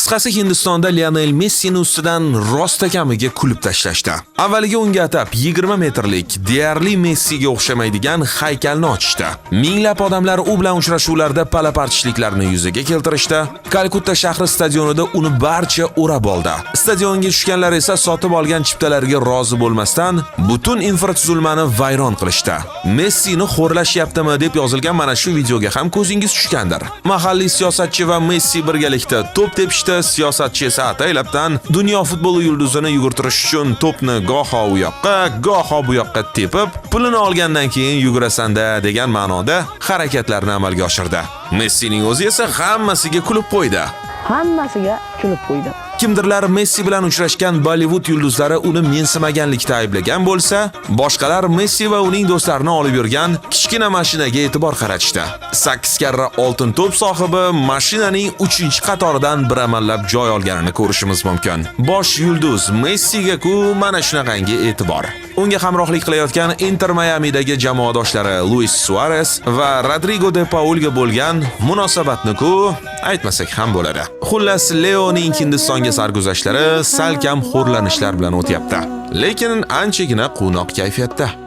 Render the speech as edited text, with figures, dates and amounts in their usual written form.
Qisqasi, Hindistonda Lionel Messini ustidan rostakamiga kulib tashlashdi. Avvaliga unga atab 20 metrlik deyarli Messiga o'xshamaydigan haykalni ochishdi. Minglab odamlar u bilan uchrashuvlarda palapartishliklarni yuzaga keltirishdi. Kalkutta shahri stadionida uni barcha o'rab oldi. Stadionga tushganlar esa sotib olgan chiptalarga rozi bo'lmasdan butun infratuzilmani vayron qilishdi. Messini xo'rlashyaptimi deb yozilgan mana shu videoga ham ko'zingiz tushgandir. Mahalliy siyosatchi va Messi birgalikda to'p tepishdi, siyosatchi esa ataylabdan dunyo futboli yulduzini yugurtirish uchun to'pni goho u yoqqa, goho bu yoqqa tepib, pulini olgandan keyin yugurasan-da degan ma'noda harakatlarni amalga oshirdi. Messining o'zi esa hammasiga kulib qo'ydi. Kimdirlar Messi bilan uchrashgan Bollywood yulduzlari uni mensimaganlikda ayblagan bo'lsa, boshqalar Messi va uning do'stlarini olib yurgan kichkina mashinaga e'tibor qaratishdi. 8 karra oltin to'p sohibi mashinaning 3-qatoridan bir amallab joy olganini ko'rishimiz mumkin. Bosh yulduz Messiga-ku mana shunaqangi e'tibor. Unga hamrohlik qilayotgan Inter Miami'dagi jamoadoshlari Luis Suarez va Rodrigo de Paulga bo'lgan munosabatni-ku aytmasak ham bo'ladi. Xullas, Leoning Hindistonga sarguzashtlari salkam xo'rlanishlar bilan o'tyapti. Lekin anchagina quvnoq kayfiyatda.